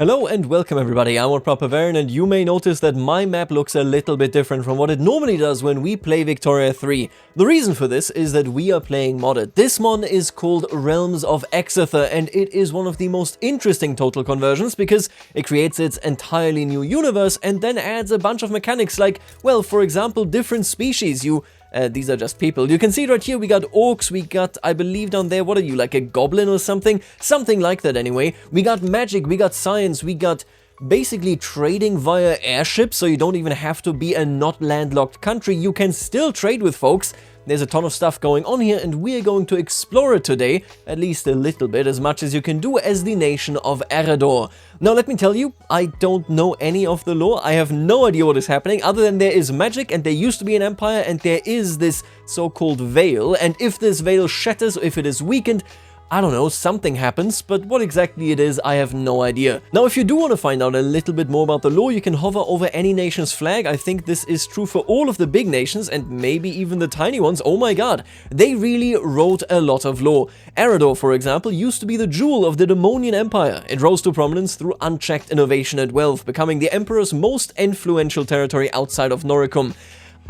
Hello and welcome everybody, I'm Barbarian, and you may notice that my map looks a little bit different from what it normally does when we play Victoria 3. The reason for this is that we are playing modded. This mod is called Realms of Exether, and it is one of the most interesting total conversions because it creates its entirely new universe and then adds a bunch of mechanics like, well, for example, different species. These are just people. You can see right here, we got orcs, we got, I believe down there, what are you, like a goblin or something? Something like that anyway. We got magic, we got science, we got basically trading via airships, so you don't even have to be a not landlocked country. You can still trade with folks. There's a ton of stuff going on here, and we're going to explore it today, at least a little bit, as much as you can do as the nation of Arrador. Now, let me tell you, I don't know any of the lore. I have no idea what is happening, other than there is magic, and there used to be an empire, and there is this so-called veil, and if this veil shatters, or if it is weakened, I don't know, something happens, but what exactly it is, I have no idea. Now, if you do want to find out a little bit more about the lore, you can hover over any nation's flag. I think this is true for all of the big nations, and maybe even the tiny ones. Oh my god, they really wrote a lot of lore. Arrador, for example, used to be the jewel of the Demonian Empire. It rose to prominence through unchecked innovation and wealth, becoming the Emperor's most influential territory outside of Noricum.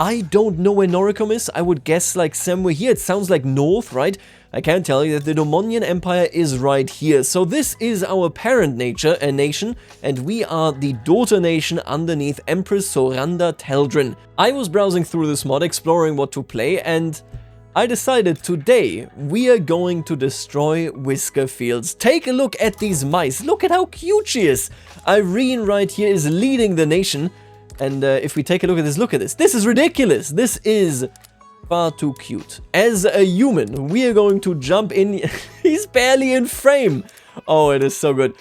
I don't know where Noricum is. I would guess like somewhere here. It sounds like north, right? I can tell you that the Demonian Empire is right here. So this is our parent nation, and we are the daughter nation underneath Empress Soranda Teldrin. I was browsing through this mod, exploring what to play, and I decided today we are going to destroy Whisker Fields. Take a look at these mice. Look at how cute she is. Irene right here is leading the nation. And if we take a look at this. This is ridiculous. This is far too cute. As a human, we are going to jump in. He's barely in frame. Oh, it is so good.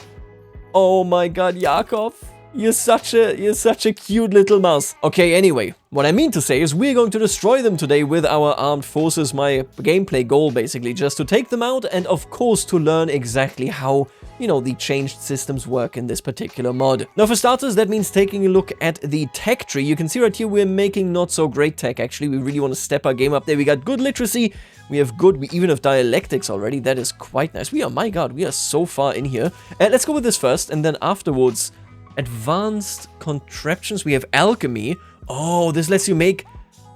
Oh my god, Yakov. You're such a cute little mouse. Okay, anyway, what I mean to say is we're going to destroy them today with our armed forces. My gameplay goal, basically, just to take them out and, of course, to learn exactly how, you know, the changed systems work in this particular mod. Now, for starters, that means taking a look at the tech tree. You can see right here we're making not so great tech, actually. We really want to step our game up there. We got good literacy. We even have dialectics already. That is quite nice. My god, we are so far in here. Let's go with this first, and then afterwards, advanced contraptions. We have alchemy. Oh, this lets you make...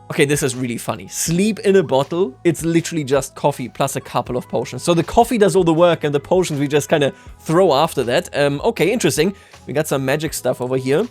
Okay, this is really funny. Sleep in a bottle. It's literally just coffee plus a couple of potions. So the coffee does all the work, and the potions we just kind of throw after that. Okay, interesting. We got some magic stuff over here.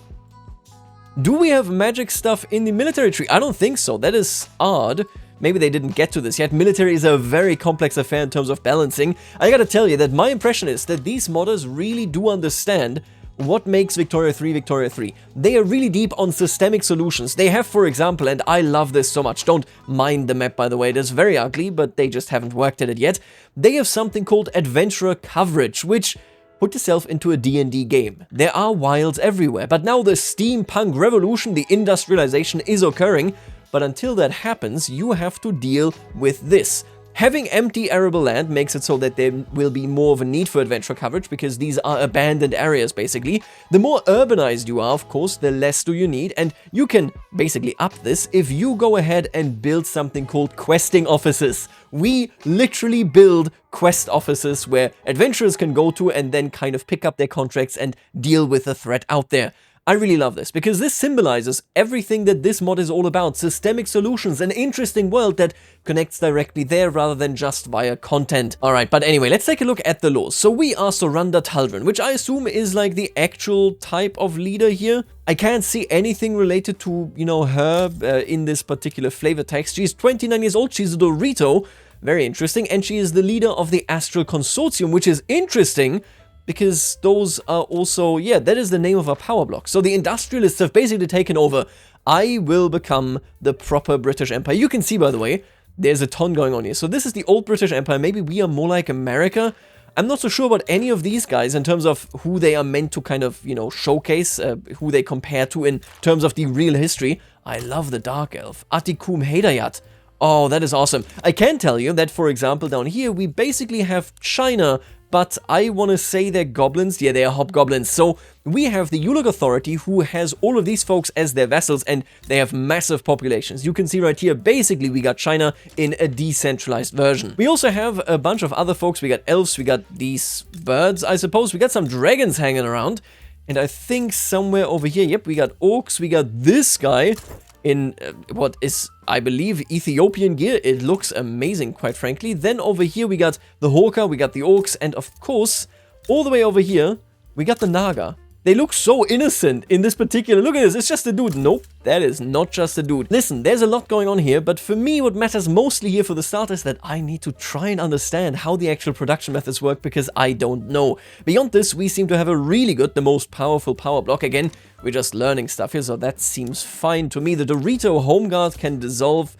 Do we have magic stuff in the military tree? I don't think so. That is odd. Maybe they didn't get to this yet. Military is a very complex affair in terms of balancing. I gotta tell you that my impression is that these modders really do understand what makes Victoria 3 Victoria 3. They are really deep on systemic solutions. They have, for example, and I love this so much, don't mind the map by the way, it is very ugly, but they just haven't worked at it yet. They have something called adventurer coverage, which put yourself into a D&D game. There are wilds everywhere, but now the steampunk revolution, the industrialization is occurring, but until that happens, you have to deal with this. Having empty arable land makes it so that there will be more of a need for adventure coverage because these are abandoned areas, basically. The more urbanized you are, of course, the less do you need, and you can basically up this if you go ahead and build something called questing offices. We literally build quest offices where adventurers can go to and then kind of pick up their contracts and deal with the threat out there. I really love this, because this symbolizes everything that this mod is all about. Systemic solutions, an interesting world that connects directly there rather than just via content. Alright, but anyway, let's take a look at the laws. So we are Soranda Teldrin, which I assume is like the actual type of leader here. I can't see anything related to, you know, her in this particular flavor text. She's 29 years old, she's a Dorito, very interesting, and she is the leader of the Astral Consortium, which is interesting, because those are also, yeah, that is the name of a power block. So the industrialists have basically taken over. I will become the proper British Empire. You can see, by the way, there's a ton going on here. So this is the old British Empire. Maybe we are more like America. I'm not so sure about any of these guys in terms of who they are meant to kind of, you know, showcase, who they compare to in terms of the real history. I love the Dark Elf. Atikum Hedayat. Oh, that is awesome. I can tell you that, for example, down here, we basically have China but I want to say they're goblins. Yeah, they are hobgoblins. So we have the Yuluk Authority, who has all of these folks as their vassals, and they have massive populations. You can see right here, basically, we got China in a decentralized version. We also have a bunch of other folks. We got elves, we got these birds, I suppose. We got some dragons hanging around. And I think somewhere over here, yep, we got orcs, we got this guy in what is, I believe, Ethiopian gear. It looks amazing, quite frankly. Then over here, we got the Horka, we got the orcs, and of course, all the way over here, we got the Naga. They look so innocent in this particular... Look at this, it's just a dude. Nope, that is not just a dude. Listen, there's a lot going on here, but for me, what matters mostly here for the start is that I need to try and understand how the actual production methods work, because I don't know. Beyond this, we seem to have a really good, the most powerful power block. Again, we're just learning stuff here, so that seems fine to me. The Dorito Home Guard can dissolve.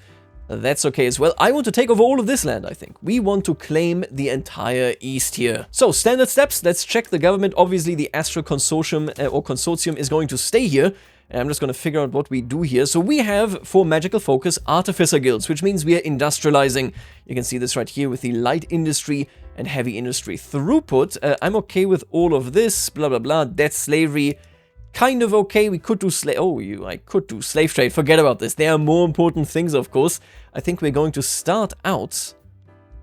That's okay as well. I want to take over all of this land, I think. We want to claim the entire East here. So, standard steps. Let's check the government. Obviously, the Astro Consortium or Consortium is going to stay here. And I'm just going to figure out what we do here. So we have, for magical focus, Artificer Guilds, which means we are industrializing. You can see this right here with the light industry and heavy industry throughput. I'm okay with all of this, blah, blah, blah. Debt slavery. Kind of okay. We could do I could do slave trade. Forget about this. There are more important things, of course. I think we're going to start out...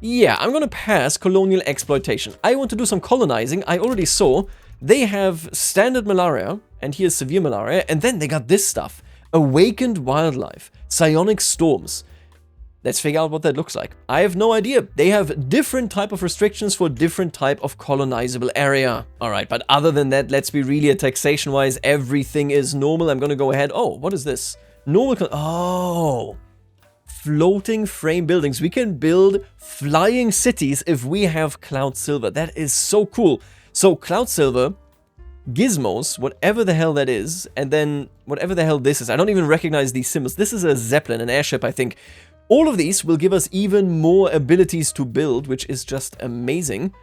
Yeah, I'm going to pass colonial exploitation. I want to do some colonizing. I already saw they have standard malaria, and here's severe malaria, and then they got this stuff. Awakened wildlife. Psionic storms. Let's figure out what that looks like. I have no idea. They have different type of restrictions for different type of colonizable area. Alright, but other than that, let's be really taxation-wise, everything is normal. I'm gonna go ahead. Oh, what is this? Normal oh! Floating frame buildings. We can build flying cities if we have Cloud Silver. That is so cool. So, Cloud Silver, gizmos, whatever the hell that is, and then whatever the hell this is. I don't even recognize these symbols. This is a Zeppelin, an airship, I think. All of these will give us even more abilities to build, which is just amazing.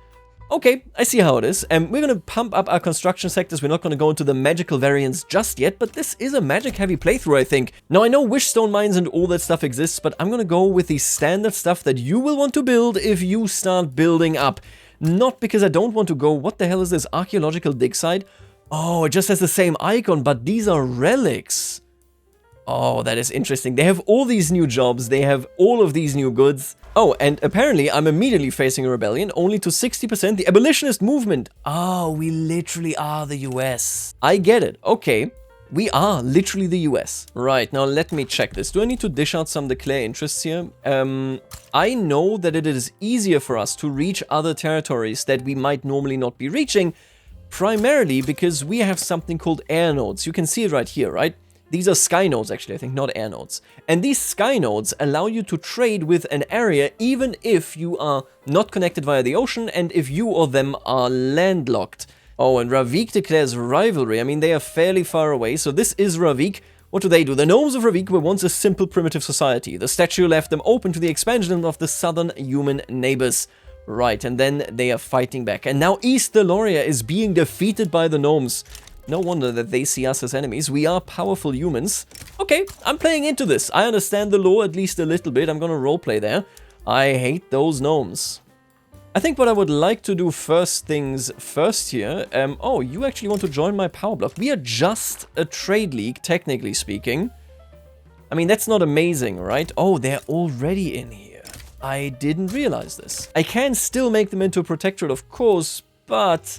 Okay, I see how it is. And we're going to pump up our construction sectors. We're not going to go into the magical variants just yet, but this is a magic-heavy playthrough, I think. Now, I know wishstone mines and all that stuff exists, but I'm going to go with the standard stuff that you will want to build if you start building up. Not because I don't want to go... What the hell is this? Archaeological dig site? Oh, it just has the same icon, but these are relics. Oh, that is interesting. They have all these new jobs. They have all of these new goods. Oh, and apparently I'm immediately facing a rebellion, only to 60%. The abolitionist movement. Oh, we literally are the US. I get it. Okay. We are literally the US. Right, now let me check this. Do I need to dish out some declare interests here? I know that it is easier for us to reach other territories that we might normally not be reaching, primarily because we have something called air nodes. You can see it right here, right? These are sky nodes, actually, I think, not air nodes. And these sky nodes allow you to trade with an area even if you are not connected via the ocean and if you or them are landlocked. Oh, and Ravik declares rivalry. I mean, they are fairly far away, so this is Ravik. What do? The gnomes of Ravik were once a simple primitive society. The statue left them open to the expansion of the southern human neighbors. Right, and then they are fighting back. And now East Deloria is being defeated by the gnomes. No wonder that they see us as enemies. We are powerful humans. Okay, I'm playing into this. I understand the lore at least a little bit. I'm gonna roleplay there. I hate those gnomes. I think what I would like to do first things first here... oh, you actually want to join my power block. We are just a trade league, technically speaking. I mean, that's not amazing, right? Oh, they're already in here. I didn't realize this. I can still make them into a protectorate, of course, but...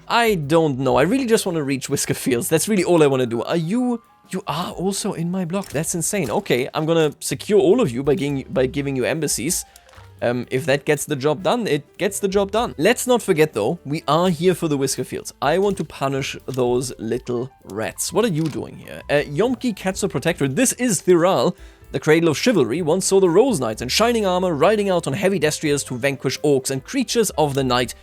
I don't know. I really just want to reach Whisker Fields. That's really all I want to do. Are you... You are also in my block. That's insane. Okay, I'm gonna secure all of you by giving you embassies. If that gets the job done, it gets the job done. Let's not forget, though, we are here for the Whisker Fields. I want to punish those little rats. What are you doing here? Yomki Katsu Protectorate. This is Thiral, the cradle of chivalry. Once saw the Rose Knights in shining armor riding out on heavy destriers to vanquish orcs and creatures of the night.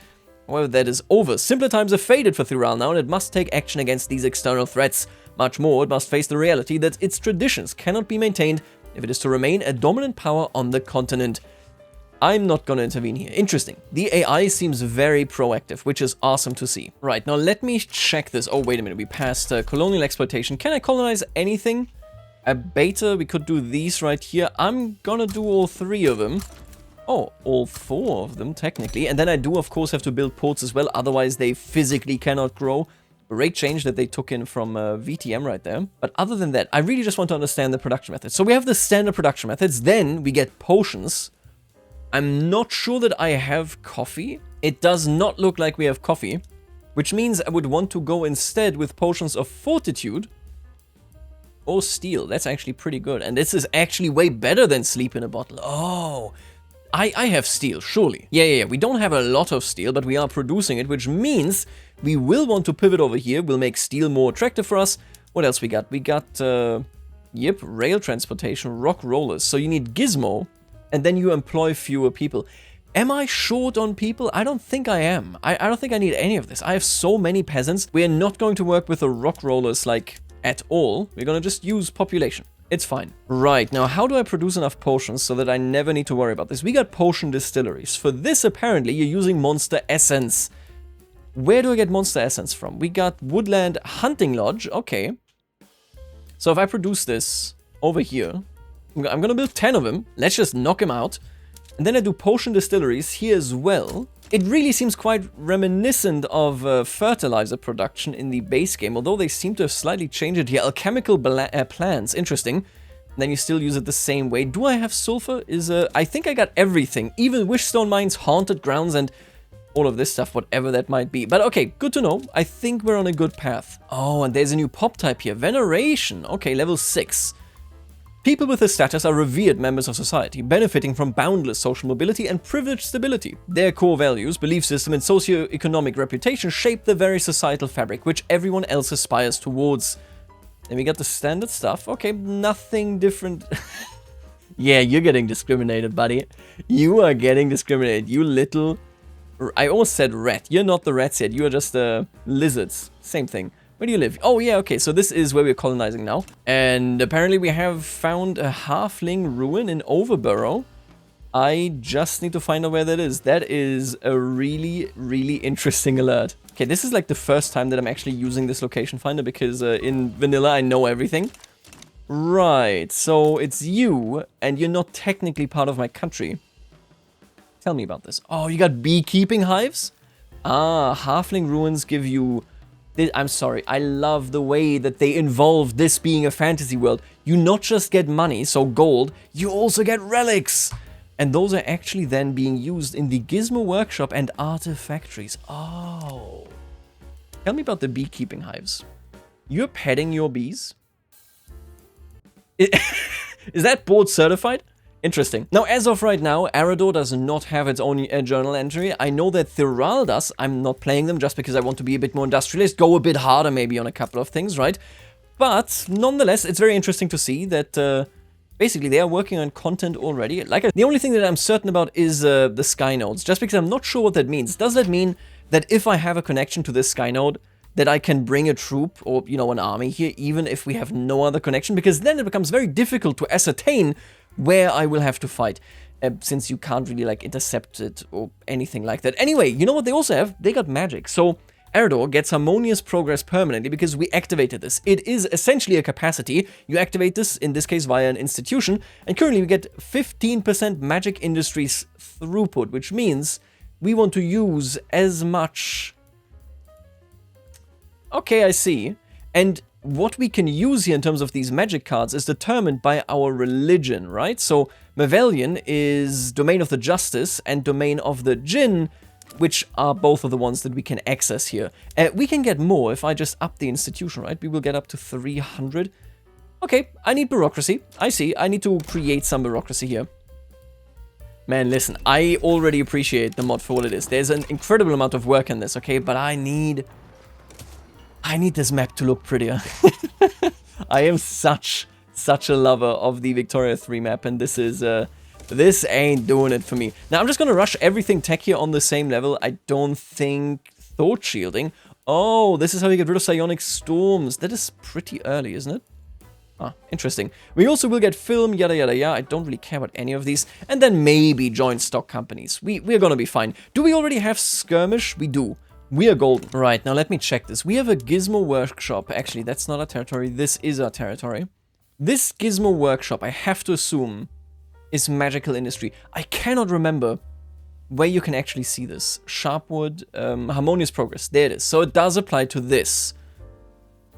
However, that is over. Simpler times have faded for Thiral now, and it must take action against these external threats. Much more, it must face the reality that its traditions cannot be maintained if it is to remain a dominant power on the continent. I'm not gonna intervene here. Interesting. The AI seems very proactive, which is awesome to see. Right, now let me check this. Oh, wait a minute. We passed colonial exploitation. Can I colonize anything? A beta, we could do these right here. I'm gonna do all three of them. Oh, all 4 of them, technically. And then I do, of course, have to build ports as well. Otherwise, they physically cannot grow. Rate change that they took in from VTM right there. But other than that, I really just want to understand the production methods. So we have the standard production methods. Then we get potions. I'm not sure that I have coffee. It does not look like we have coffee. Which means I would want to go instead with potions of fortitude. Or steel. That's actually pretty good. And this is actually way better than sleep in a bottle. Oh, I have steel, surely. Yeah. We don't have a lot of steel, but we are producing it, which means we will want to pivot over here. We'll make steel more attractive for us. What else we got? We got, rail transportation, rock rollers. So you need gizmo, and then you employ fewer people. Am I short on people? I don't think I am. I don't think I need any of this. I have so many peasants. We are not going to work with the rock rollers, like, at all. We're going to just use population. It's fine. Right, now how do I produce enough potions so that I never need to worry about this? We got potion distilleries. For this, apparently, you're using monster essence. Where do I get monster essence from? We got woodland hunting lodge. Okay. So if I produce this over here, I'm going to build 10 of them. Let's just knock them out. And then I do potion distilleries here as well. It really seems quite reminiscent of fertilizer production in the base game, although they seem to have slightly changed it here. Alchemical plants, interesting. And then you still use it the same way. Do I have sulfur? I think I got everything. Even wishstone mines, haunted grounds, and all of this stuff, whatever that might be. But okay, good to know. I think we're on a good path. Oh, and there's a new pop type here. Veneration. Okay, level 6. People with this status are revered members of society, benefiting from boundless social mobility and privileged stability. Their core values, belief system, and socio-economic reputation shape the very societal fabric which everyone else aspires towards. And we got the standard stuff. Okay, nothing different. Yeah, you're getting discriminated, buddy. You are getting discriminated, you little... I almost said rat. You're not the rats yet, you are just lizards. Same thing. Where do you live? Oh yeah, okay, so this is where we're colonizing now. And apparently we have found a halfling ruin in Overburrow. I just need to find out where that is. That is a really, really interesting alert. Okay, this is like the first time that I'm actually using this location finder because in vanilla I know everything. Right, so it's you, and you're not technically part of my country. Tell me about this. Oh, you got beekeeping hives? Ah, halfling ruins give you... I'm sorry, I love the way that they involve this being a fantasy world. You not just get money, so gold, you also get relics. And those are actually then being used in the Gizmo Workshop and Artifactories. Oh. Tell me about the beekeeping hives. You're petting your bees? Is that board certified? Interesting. Now, as of right now, Arrador does not have its own journal entry. I know that Thiral does. I'm not playing them just because I want to be a bit more industrialist, go a bit harder maybe on a couple of things, right? But nonetheless, it's very interesting to see that basically they are working on content already. The only thing that I'm certain about is the sky nodes, just because I'm not sure what that means. Does that mean that if I have a connection to this sky node, that I can bring a troop or, you know, an army here, even if we have no other connection? Because then it becomes very difficult to ascertain where I will have to fight, since you can't really, like, intercept it or anything like that. Anyway, you know what they also have? They got magic. So Arrador gets harmonious progress permanently because we activated this. It is essentially a capacity. You activate this, in this case, via an institution, and currently we get 15% magic industries throughput, which means we want to use as much... Okay, I see. And what we can use here in terms of these magic cards is determined by our religion, right? So Mavelian is Domain of the Justice and Domain of the Jinn, which are both of the ones that we can access here. We can get more if I just up the institution, right? We will get up to 300. Okay, I need bureaucracy. I see. I need to create some bureaucracy here. Man, listen, I already appreciate the mod for what it is. There's an incredible amount of work in this, okay? But I need this map to look prettier. I am such a lover of the Victoria 3 map, and this is, this ain't doing it for me. Now, I'm just gonna rush everything tech here on the same level. I don't think thought shielding. Oh, this is how you get rid of psionic storms. That is pretty early, isn't it? Ah, interesting. We also will get film, yada yada yada. I don't really care about any of these. And then maybe joint stock companies. We're gonna be fine. Do we already have skirmish? We do. We are golden. Right, now let me check this. We have a Gizmo Workshop. Actually, that's not our territory. This is our territory. This Gizmo Workshop, I have to assume, is magical industry. I cannot remember where you can actually see this. Sharpwood, harmonious progress. There it is. So it does apply to this.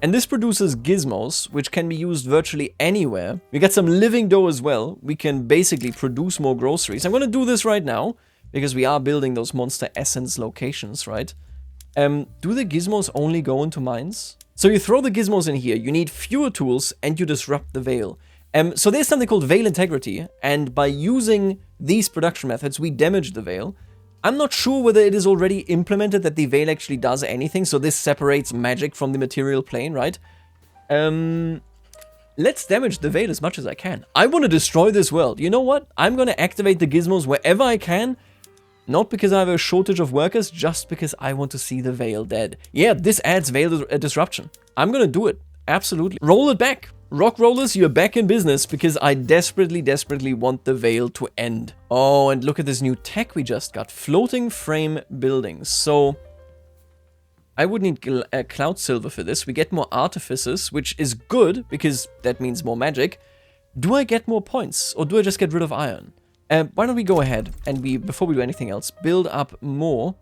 And this produces gizmos, which can be used virtually anywhere. We got some living dough as well. We can basically produce more groceries. I'm going to do this right now, because we are building those monster essence locations, right? Do the gizmos only go into mines? So you throw the gizmos in here, you need fewer tools, and you disrupt the veil. So there's something called veil integrity, and by using these production methods, we damage the veil. I'm not sure whether it is already implemented that the veil actually does anything, so this separates magic from the material plane, right? Let's damage the veil as much as I can. I want to destroy this world. You know what? I'm going to activate the gizmos wherever I can, not because I have a shortage of workers, just because I want to see the veil dead. Yeah, this adds veil disruption. I'm going to do it. Absolutely. Roll it back. Rock rollers, you're back in business because I desperately, desperately want the veil to end. Oh, and look at this new tech we just got. Floating frame buildings. So I would need cloud silver for this. We get more artificers, which is good because that means more magic. Do I get more points or do I just get rid of iron? Why don't we go ahead and before we do anything else, build up more.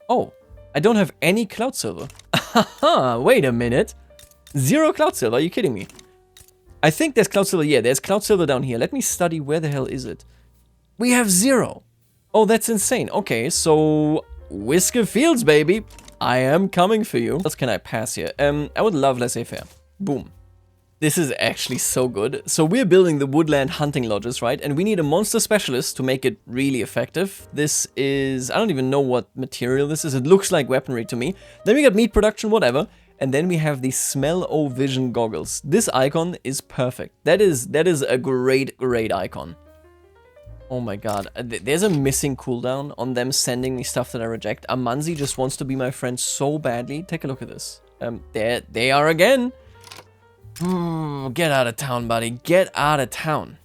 Oh, I don't have any cloud silver. Haha, wait a minute. 0 cloud silver, are you kidding me? I think there's cloud silver, yeah, there's cloud silver down here. Let me study, where the hell is it? We have 0. Oh, that's insane. Okay, so Whisker Fields, baby. I am coming for you. What else can I pass here? I would love laissez-faire. Boom. This is actually so good. So we're building the woodland hunting lodges, right? And we need a monster specialist to make it really effective. This is, I don't even know what material this is. It looks like weaponry to me. Then we got meat production, whatever. And then we have the Smell-O-Vision goggles. This icon is perfect. That is a great, great icon. Oh my god. There's a missing cooldown on them sending me stuff that I reject. Amanzi just wants to be my friend so badly. Take a look at this. There they are again. Get out of town, buddy. Get out of town.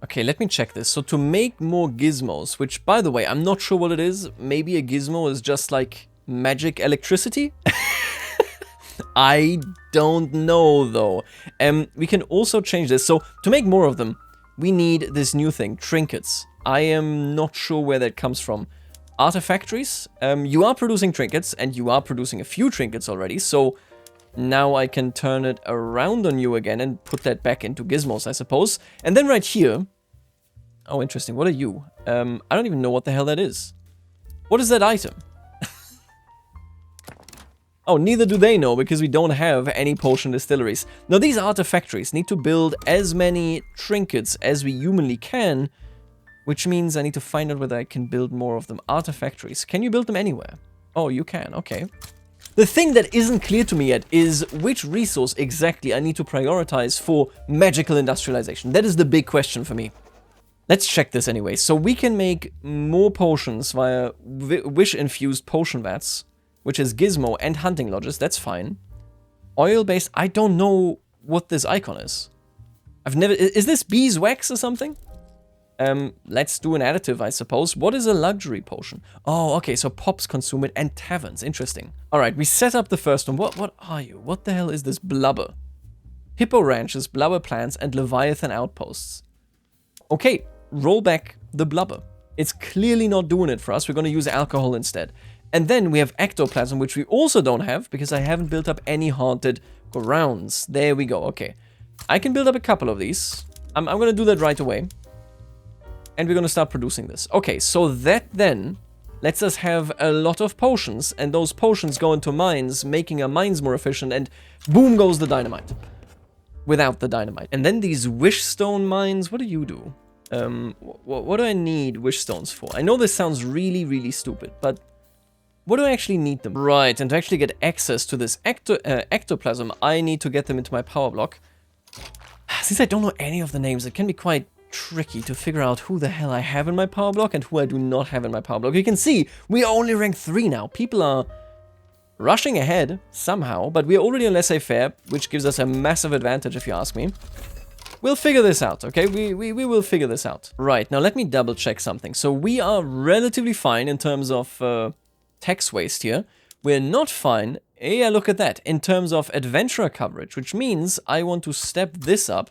Okay, let me check this. So to make more gizmos, which, by the way, I'm not sure what it is. Maybe a gizmo is just like magic electricity? I don't know, though. We can also change this. So to make more of them, we need this new thing, trinkets. I am not sure where that comes from. Artifactories. You are producing trinkets, and you are producing a few trinkets already, so now I can turn it around on you again and put that back into gizmos, I suppose. And then right here... Oh, interesting. What are you? I don't even know what the hell that is. What is that item? Oh, neither do they know, because we don't have any potion distilleries. Now, these artifactories need to build as many trinkets as we humanly can, which means I need to find out whether I can build more of them. Artifactories. Can you build them anywhere? Oh, you can. Okay. The thing that isn't clear to me yet is which resource exactly I need to prioritize for magical industrialization. That is the big question for me. Let's check this anyway. So we can make more potions via wish-infused potion vats, which is gizmo and hunting lodges. That's fine. Oil-based, I don't know what this icon is. I've never... Is this beeswax or something? Let's do an additive, I suppose. What is a luxury potion? Oh, okay, so pops consume it and taverns. Interesting. All right, we set up the first one. What are you? What the hell is this blubber? Hippo ranches, blubber plants, and leviathan outposts. Okay, roll back the blubber. It's clearly not doing it for us. We're going to use alcohol instead. And then we have ectoplasm, which we also don't have because I haven't built up any haunted grounds. There we go. Okay, I can build up a couple of these. I'm going to do that right away. And we're going to start producing this. Okay, so that then lets us have a lot of potions. And those potions go into mines, making our mines more efficient. And boom goes the dynamite. Without the dynamite. And then these wish stone mines, what do you do? What do I need wish stones for? I know this sounds really, really stupid, but what do I actually need them? Right, and to actually get access to this ectoplasm, I need to get them into my power block. Since I don't know any of the names, it can be quite tricky to figure out who the hell I have in my power block and who I do not have in my power block. You can see, we are only rank 3 now. People are rushing ahead somehow, but we are already on laissez-faire, which gives us a massive advantage if you ask me. We'll figure this out, okay? We will figure this out. Right, now let me double check something. So we are relatively fine in terms of tax waste here. We're not fine, yeah, look at that, in terms of adventurer coverage, which means I want to step this up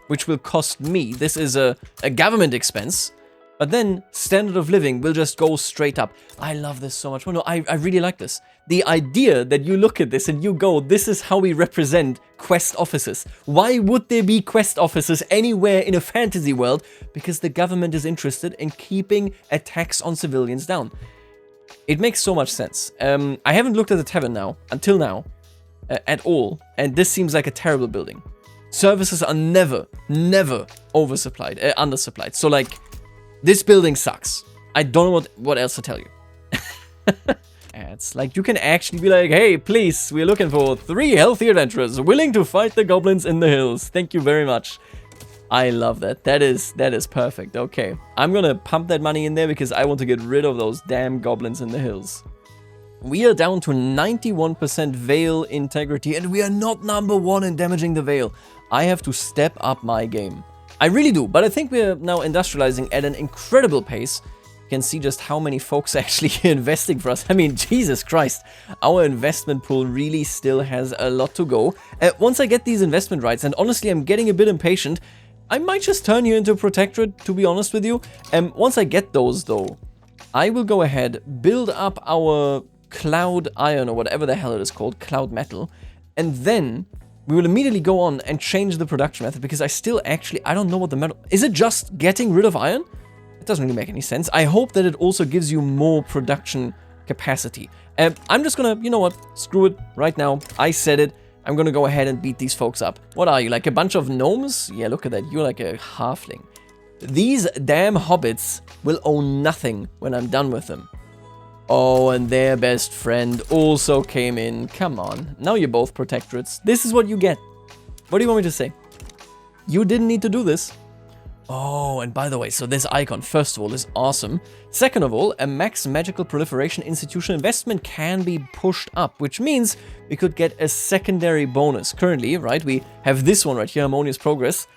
which will cost me. This is a government expense. But then standard of living will just go straight up. I love this so much. Well, no, I really like this. The idea that you look at this and you go, this is how we represent quest offices. Why would there be quest offices anywhere in a fantasy world? Because the government is interested in keeping attacks on civilians down. It makes so much sense. I haven't looked at the tavern until now, at all. And this seems like a terrible building. Services are never oversupplied, undersupplied. So like, this building sucks. I don't know what else to tell you. It's like you can actually be like, hey, please, we're looking for 3 healthy adventurers willing to fight the goblins in the hills. Thank you very much. I love that. That is perfect. Okay, I'm gonna pump that money in there because I want to get rid of those damn goblins in the hills. We are down to 91% Veil integrity, and we are not number 1 in damaging the Veil. I have to step up my game. I really do, but I think we're now industrializing at an incredible pace. You can see just how many folks are actually investing for us. I mean, Jesus Christ, our investment pool really still has a lot to go. Once I get these investment rights, and honestly, I'm getting a bit impatient, I might just turn you into a protectorate, to be honest with you. Once I get those, though, I will go ahead, build up our cloud iron, or whatever the hell it is called, cloud metal, and then we will immediately go on and change the production method, because I don't know what the metal... Is it just getting rid of iron? It doesn't really make any sense. I hope that it also gives you more production capacity. I'm just gonna, you know what, screw it right now. I said it. I'm gonna go ahead and beat these folks up. What are you, like a bunch of gnomes? Yeah, look at that. You're like a halfling. These damn hobbits will own nothing when I'm done with them. Oh, and their best friend also came in. Come on. Now you're both protectorates. This is what you get. What do you want me to say? You didn't need to do this. Oh, and by the way, so this icon, first of all, is awesome. Second of all, a max magical proliferation institutional investment can be pushed up, which means we could get a secondary bonus. Currently, right, we have this one right here, harmonious progress.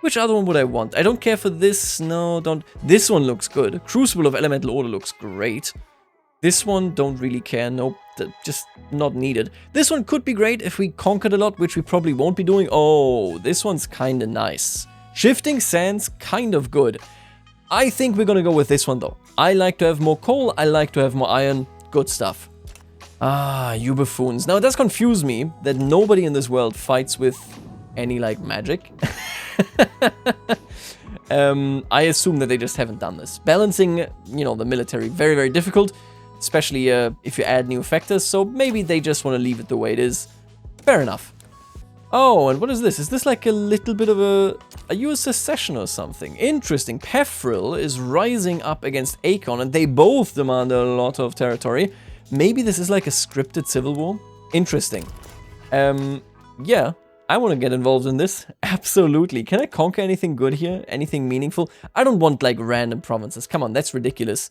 Which other one would I want? I don't care for this. No, don't. This one looks good. Crucible of Elemental Order looks great. This one, don't really care. Nope, just not needed. This one could be great if we conquered a lot, which we probably won't be doing. Oh, this one's kind of nice. Shifting Sands, kind of good. I think we're gonna go with this one, though. I like to have more coal. I like to have more iron. Good stuff. Ah, you buffoons. Now, it does confuse me that nobody in this world fights with any, like, magic. I assume that they just haven't done this. Balancing, you know, the military, very, very difficult. Especially if you add new factors, so maybe they just want to leave it the way it is. Fair enough. Oh, and what is this? Is this like a little bit of a... Are you a secession or something? Interesting. Pefril is rising up against Akon, and they both demand a lot of territory. Maybe this is like a scripted civil war? Interesting. Yeah, I want to get involved in this. Absolutely. Can I conquer anything good here? Anything meaningful? I don't want like random provinces. Come on, that's ridiculous.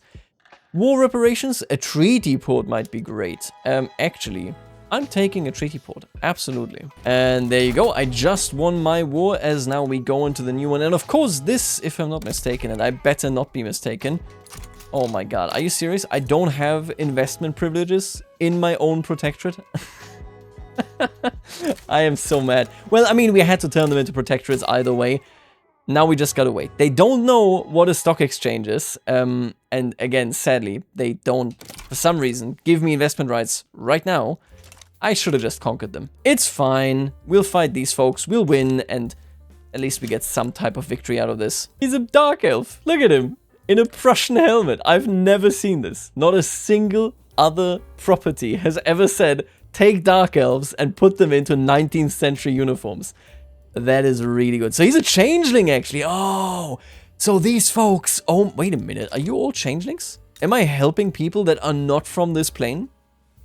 War reparations? A treaty port might be great. Actually, I'm taking a treaty port. Absolutely. And there you go. I just won my war as now we go into the new one. And of course, this, if I'm not mistaken, and I better not be mistaken. Oh my god. Are you serious? I don't have investment privileges in my own protectorate? I am so mad. Well, I mean, we had to turn them into protectorates either way. Now we just gotta wait. They don't know what a stock exchange is. And again, sadly, they don't, for some reason, give me investment rights right now. I should have just conquered them. It's fine. We'll fight these folks. We'll win. And at least we get some type of victory out of this. He's a dark elf. Look at him. In a Prussian helmet. I've never seen this. Not a single other property has ever said, take dark elves and put them into 19th century uniforms. That is really good. So he's a changeling, actually. Oh, so these folks... Oh, wait a minute. Are you all changelings? Am I helping people that are not from this plane?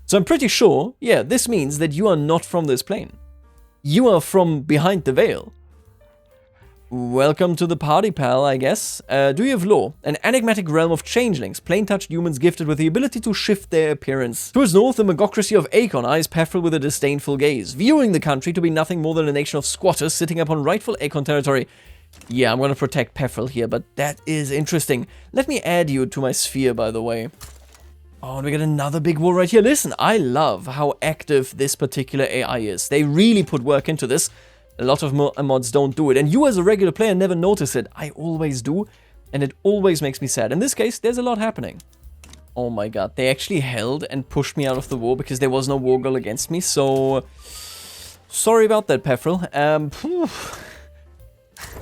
So I'm pretty sure, yeah, this means that you are not from this plane. You are from behind the veil. Welcome to the party, pal, I guess. Do you have law? An enigmatic realm of changelings, plain-touched humans gifted with the ability to shift their appearance. To his north, the magocracy of Akon eyes Pefril with a disdainful gaze, viewing the country to be nothing more than a nation of squatters sitting upon rightful Akon territory. Yeah, I'm gonna protect Pefril here, but that is interesting. Let me add you to my sphere, by the way. Oh, and we get another big war right here. Listen, I love how active this particular AI is. They really put work into this. A lot of mods don't do it, and you as a regular player never notice it. I always do, and it always makes me sad. In this case, there's a lot happening. Oh my god, they actually held and pushed me out of the war because there was no war goal against me, so... Sorry about that, Pefrel.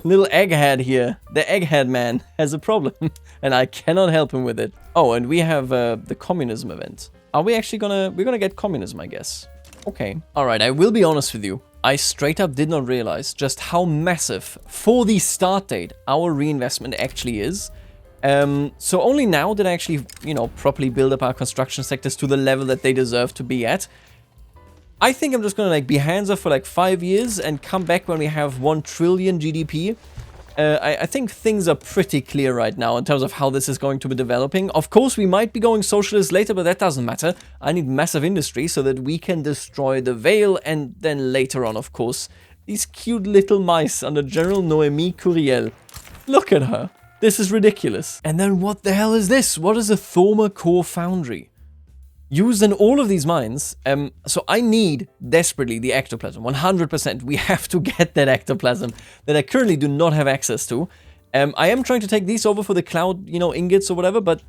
Little egghead here. The egghead man has a problem, and I cannot help him with it. Oh, and we have the communism event. Are we actually we're gonna get communism, I guess. Okay. Alright, I will be honest with you. I straight up did not realize just how massive, for the start date, our reinvestment actually is. So only now did I actually, you know, properly build up our construction sectors to the level that they deserve to be at. I think I'm just gonna like be hands-off for like 5 years and come back when we have 1 trillion GDP. I think things are pretty clear right now in terms of how this is going to be developing. Of course, we might be going socialist later, but that doesn't matter. I need massive industry so that we can destroy the Veil, and then later on, of course, these cute little mice under General Noémie Couriel. Look at her. This is ridiculous. And then what the hell is this? What is a Thorma core foundry? Used in all of these mines. So I need desperately the ectoplasm. 100%. We have to get that ectoplasm that I currently do not have access to. I am trying to take these over for the cloud, you know, ingots or whatever, but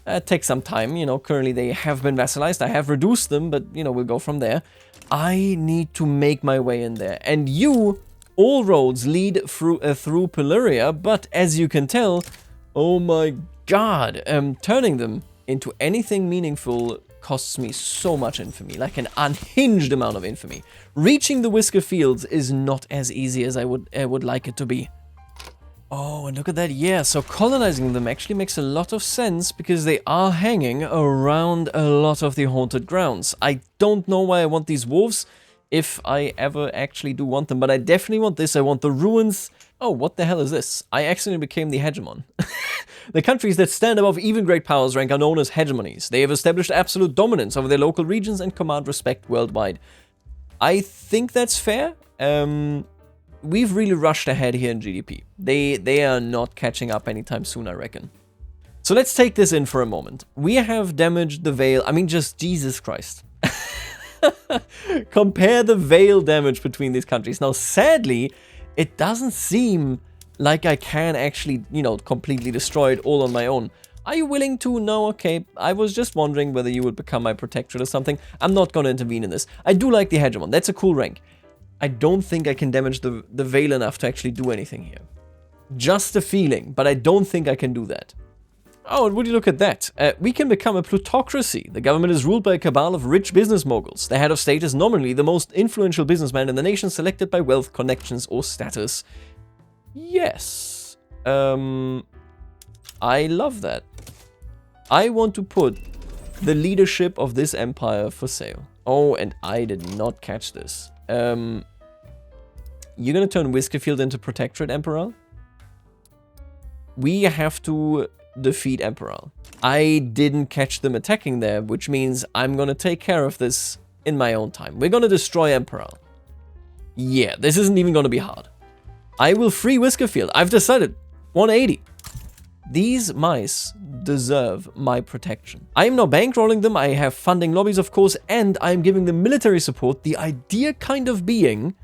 it takes some time. You know, currently they have been vassalized. I have reduced them, but, you know, we'll go from there. I need to make my way in there. And all roads lead through Peluria, but as you can tell, oh my god, turning them into anything meaningful costs me so much infamy, like an unhinged amount of infamy. Reaching the Whisker Fields is not as easy as I would like it to be. Oh, and look at that, yeah, so colonizing them actually makes a lot of sense because they are hanging around a lot of the haunted grounds. I don't know why I want these wolves, if I ever actually do want them, but I definitely want this. I want the ruins. Oh, what the hell is this? I accidentally became the hegemon. The countries that stand above even great powers rank are known as hegemonies. They have established absolute dominance over their local regions and command respect worldwide. I think that's fair. We've really rushed ahead here in GDP. They are not catching up anytime soon, I reckon. So let's take this in for a moment. We have damaged the Veil. I mean, just Jesus Christ. Compare the Veil damage between these countries. Now, sadly, it doesn't seem like I can actually, you know, completely destroy it all on my own. Are you willing to? No, okay. I was just wondering whether you would become my protectorate or something. I'm not going to intervene in this. I do like the Hegemon. That's a cool rank. I don't think I can damage the Veil enough to actually do anything here. Just a feeling, but I don't think I can do that. Oh, and would you look at that? We can become a plutocracy. The government is ruled by a cabal of rich business moguls. The head of state is nominally the most influential businessman in the nation, selected by wealth, connections, or status. Yes. I love that. I want to put the leadership of this empire for sale. Oh, and I did not catch this. You're gonna turn Whiskerfield into Protectorate, Emperor? We have to defeat Emperor. I didn't catch them attacking there, which means I'm gonna take care of this in my own time. We're gonna destroy Emperor. Yeah, this isn't even gonna be hard. I will free Whiskerfield. I've decided. 180. These mice deserve my protection. I am now bankrolling them. I have funding lobbies, of course, and I am giving them military support. The idea kind of being,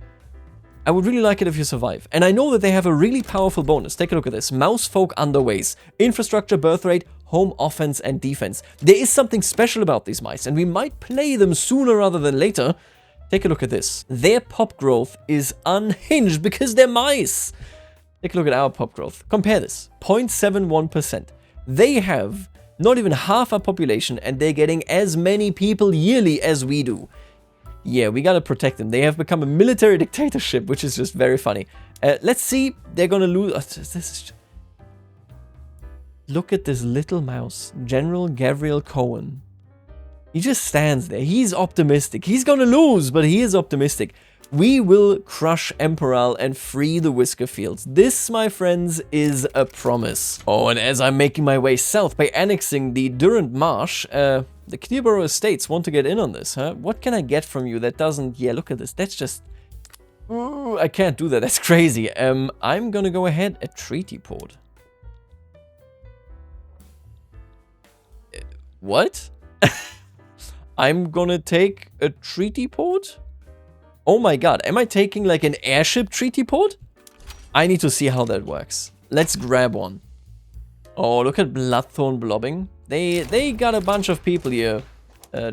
I would really like it if you survive. And I know that they have a really powerful bonus. Take a look at this. Mousefolk underways. Infrastructure, birth rate, home offense, and defense. There is something special about these mice, and we might play them sooner rather than later. Take a look at this. Their pop growth is unhinged because they're mice. Take a look at our pop growth. Compare this. 0.71%. They have not even half our population, and they're getting as many people yearly as we do. Yeah, we gotta protect them. They have become a military dictatorship, which is just very funny. Let's see. They're gonna lose. This is... Look at this little mouse. General Gabriel Cohen. He just stands there. He's optimistic. He's gonna lose, but he is optimistic. We will crush Emperal and free the Whisker Fields. This, my friends, is a promise. Oh, and as I'm making my way south by annexing the Durand Marsh, the Knierborough Estates want to get in on this, huh? What can I get from you that doesn't... Yeah, look at this. That's just... Ooh, I can't do that. That's crazy. I'm gonna go ahead. A treaty port. What? I'm gonna take a treaty port? Oh my god, am I taking like an airship treaty port? I need to see how that works. Let's grab one. Oh, look at Bloodthorn blobbing. They got a bunch of people here.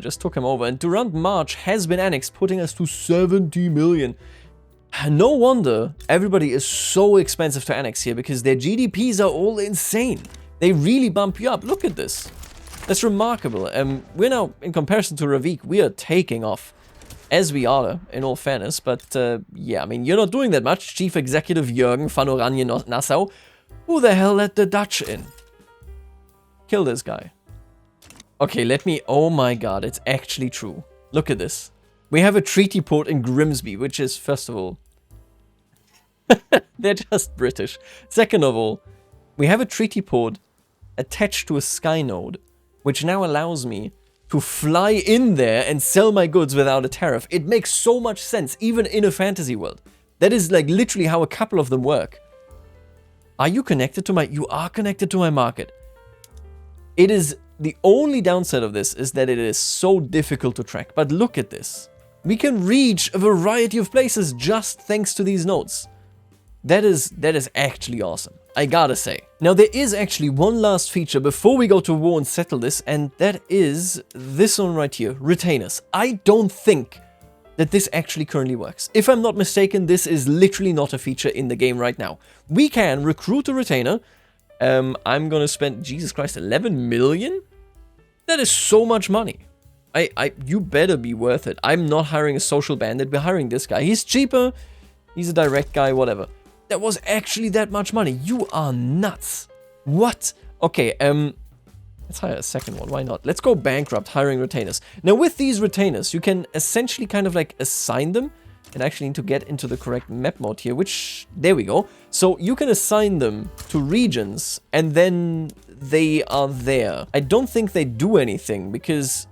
Just took him over. And Durand March has been annexed, putting us to 70 million. No wonder everybody is so expensive to annex here, because their GDPs are all insane. They really bump you up. Look at this. That's remarkable. We're now, in comparison to Ravik, we are taking off. As we are, in all fairness. But, yeah, I mean, you're not doing that much. Chief Executive Jürgen van Oranje Nassau. Who the hell let the Dutch in? Kill this guy. Okay, let me... Oh my god, it's actually true. Look at this. We have a treaty port in Grimsby, which is, first of all... they're just British. Second of all, we have a treaty port attached to a sky node, which now allows me to fly in there and sell my goods without a tariff. It makes so much sense, even in a fantasy world. That is like literally how a couple of them work. Are you connected to my... You are connected to my market. It is... The only downside of this is that it is so difficult to track. But look at this. We can reach a variety of places just thanks to these nodes. That is actually awesome, I gotta say. Now, there is actually one last feature before we go to war and settle this, and that is this one right here, retainers. I don't think that this actually currently works. If I'm not mistaken, this is literally not a feature in the game right now. We can recruit a retainer. I'm gonna spend, Jesus Christ, 11 million? That is so much money. You better be worth it. I'm not hiring a social bandit, we're hiring this guy. He's cheaper, he's a direct guy, whatever. That was actually that much money. You are nuts. What? Okay, let's hire a second one, why not? Let's go bankrupt hiring retainers. Now with these retainers, you can essentially kind of like assign them. And actually need to get into the correct map mode here, which, there we go. So you can assign them to regions and then they are there. I don't think they do anything because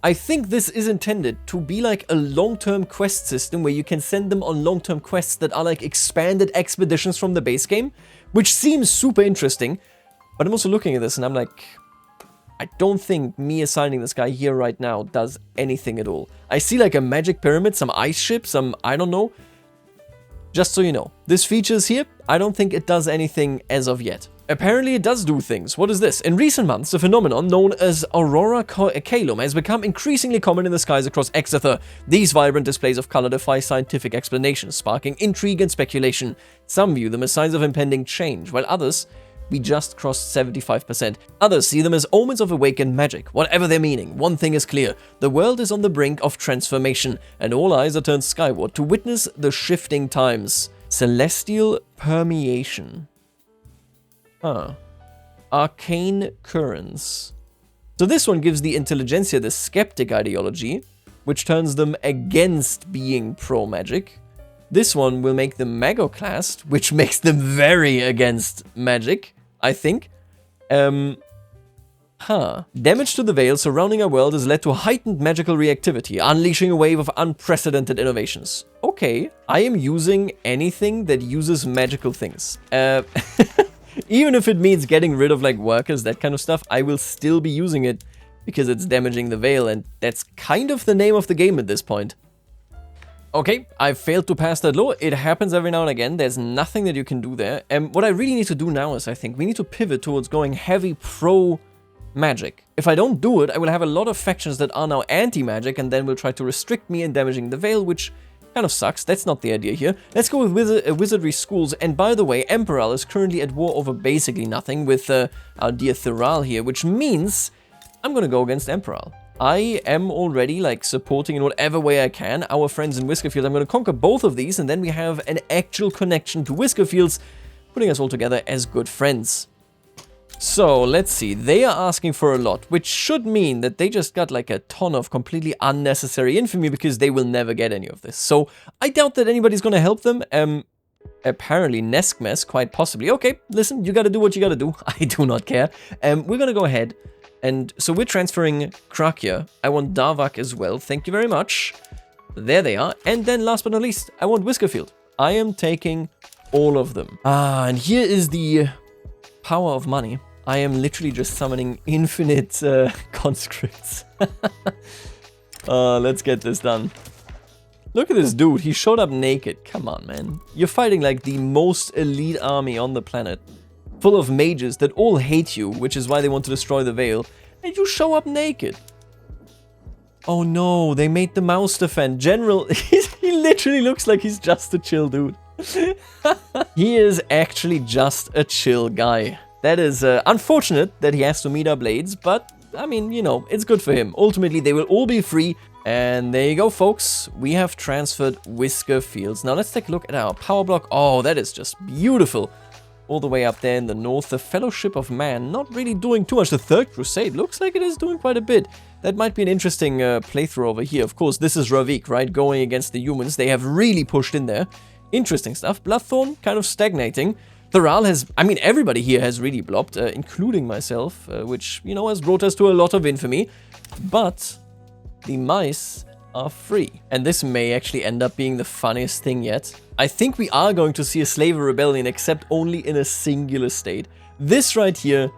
I think this is intended to be like a long-term quest system where you can send them on long-term quests that are like expanded expeditions from the base game, which seems super interesting. But I'm also looking at this and I'm like, I don't think me assigning this guy here right now does anything at all. I see like a magic pyramid, some ice ships, some, I don't know. Just so you know, this features here, I don't think it does anything as of yet. Apparently it does do things. What is this? In recent months, a phenomenon known as Aurora Caelum has become increasingly common in the skies across Exether. These vibrant displays of color defy scientific explanations, sparking intrigue and speculation. Some view them as signs of impending change, while others... We just crossed 75%. Others see them as omens of awakened magic. Whatever their meaning, one thing is clear. The world is on the brink of transformation, and all eyes are turned skyward to witness the shifting times. Celestial permeation. Huh. Arcane currents. So this one gives the intelligentsia the skeptic ideology, which turns them against being pro-magic. This one will make them magoclast, which makes them very against magic, I think. Damage to the veil surrounding our world has led to heightened magical reactivity, unleashing a wave of unprecedented innovations. Okay, I am using anything that uses magical things. Even if it means getting rid of like workers, that kind of stuff, I will still be using it because it's damaging the veil, and that's kind of the name of the game at this point. Okay, I failed to pass that law. It happens every now and again. There's nothing that you can do there. What I really need to do now is, I think, we need to pivot towards going heavy pro-magic. If I don't do it, I will have a lot of factions that are now anti-magic, and then will try to restrict me in damaging the veil, which kind of sucks. That's not the idea here. Let's go with wizardry schools. And by the way, Emperor is currently at war over basically nothing with our dear Thural here, which means I'm gonna go against Emperor. I am already, like, supporting in whatever way I can our friends in Whiskerfield. I'm going to conquer both of these, and then we have an actual connection to Whiskerfields, putting us all together as good friends. So, let's see. They are asking for a lot, which should mean that they just got, like, a ton of completely unnecessary infamy, because they will never get any of this. So, I doubt that anybody's going to help them. Apparently, Neskmes, quite possibly. Okay, listen, you gotta do what you gotta do. I do not care. We're going to go ahead. And so we're transferring Krakia. I want Darvak as well. Thank you very much. There they are. And then last but not least, I want Whiskerfield. I am taking all of them. And here is the power of money. I am literally just summoning infinite conscripts. Let's get this done. Look at this dude. He showed up naked. Come on, man. You're fighting like the most elite army on the planet. Full of mages that all hate you, which is why they want to destroy the Veil. And you show up naked. Oh no, they made the mouse defend. General, he literally looks like he's just a chill dude. He is actually just a chill guy. That is unfortunate that he has to meet our blades, but I mean, you know, it's good for him. Ultimately, they will all be free. And there you go, folks. We have transferred Whisker Fields. Now let's take a look at our power block. Oh, that is just beautiful. All the way up there in the north, the Fellowship of Man, not really doing too much. The Third Crusade looks like it is doing quite a bit. That might be an interesting playthrough over here. Of course, this is Ravik, right? Going against the humans. They have really pushed in there. Interesting stuff. Bloodthorn kind of stagnating. Tharal has, I mean, everybody here has really blobbed, including myself, which, you know, has brought us to a lot of infamy. But the mice are free. And this may actually end up being the funniest thing yet. I think we are going to see a slaver rebellion, except only in a singular state. This right here,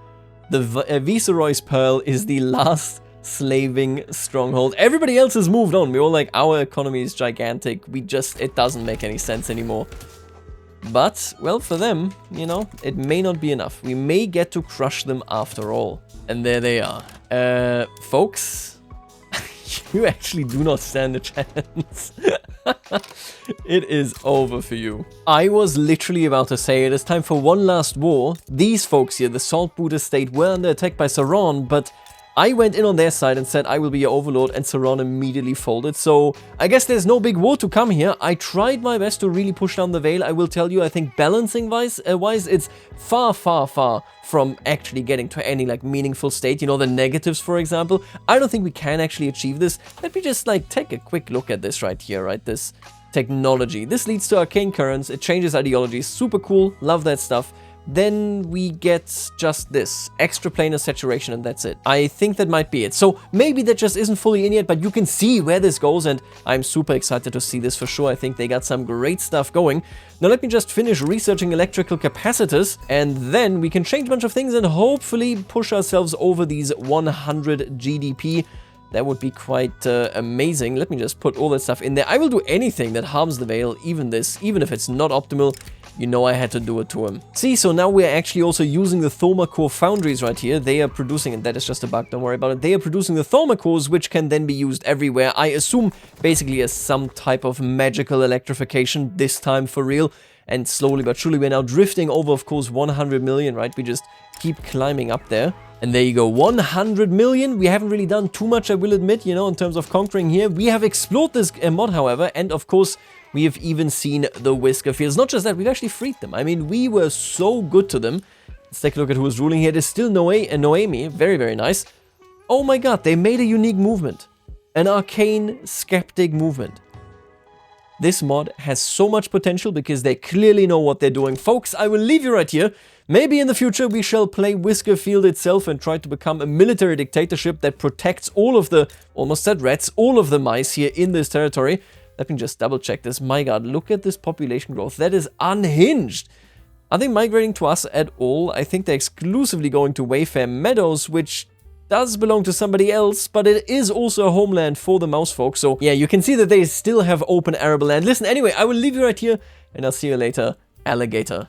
the Viceroy's Pearl, is the last slaving stronghold. Everybody else has moved on. We're all like, our economy is gigantic. It doesn't make any sense anymore. But, well, for them, you know, it may not be enough. We may get to crush them after all. And there they are. Folks, you actually do not stand a chance. It is over for you. I was literally about to say it is time for one last war. These folks here, the Saltboot Estate, were under attack by Sauron, but I went in on their side and said I will be your overlord, and Sauron immediately folded. So I guess there's no big war to come here. I tried my best to really push down the Veil. I will tell you, I think balancing-wise, it's far, far, far from actually getting to any like meaningful state. You know, the negatives, for example. I don't think we can actually achieve this. Let me just like take a quick look at this right here, right? This technology. This leads to arcane currents. It changes ideologies. Super cool. Love that stuff. Then we get just this, extra planar saturation, and that's it. I think that might be it. So maybe that just isn't fully in yet, but you can see where this goes, and I'm super excited to see this for sure. I think they got some great stuff going. Now let me just finish researching electrical capacitors, and then we can change a bunch of things and hopefully push ourselves over these 100 GDP. That would be quite amazing. Let me just put all that stuff in there. I will do anything that harms the Veil, even this, even if it's not optimal. You know I had to do it to him. See, so now we're actually also using the Thaumacore foundries right here. They are producing, and that is just a bug, don't worry about it. They are producing the Thaumacores, which can then be used everywhere. I assume basically as some type of magical electrification, this time for real. And slowly but surely we're now drifting over, of course, 100 million, right? We just keep climbing up there. And there you go, 100 million. We haven't really done too much, I will admit, you know, in terms of conquering here. We have explored this mod, however, and of course, we have even seen the Whisker Fields. Not just that, we've actually freed them. I mean, we were so good to them. Let's take a look at who is ruling here. There's still Noemi. Very, very nice. Oh my god, they made a unique movement. An arcane skeptic movement. This mod has so much potential because they clearly know what they're doing. Folks, I will leave you right here. Maybe in the future we shall play Whisker Field itself and try to become a military dictatorship that protects all of the, almost said rats, all of the mice here in this territory. Let me just double check this. My god, look at this population growth. That is unhinged. Are they migrating to us at all? I think they're exclusively going to Wayfair Meadows, which does belong to somebody else, but it is also a homeland for the mouse folk. So yeah, you can see that they still have open arable land. Listen, anyway, I will leave you right here, and I'll see you later, alligator.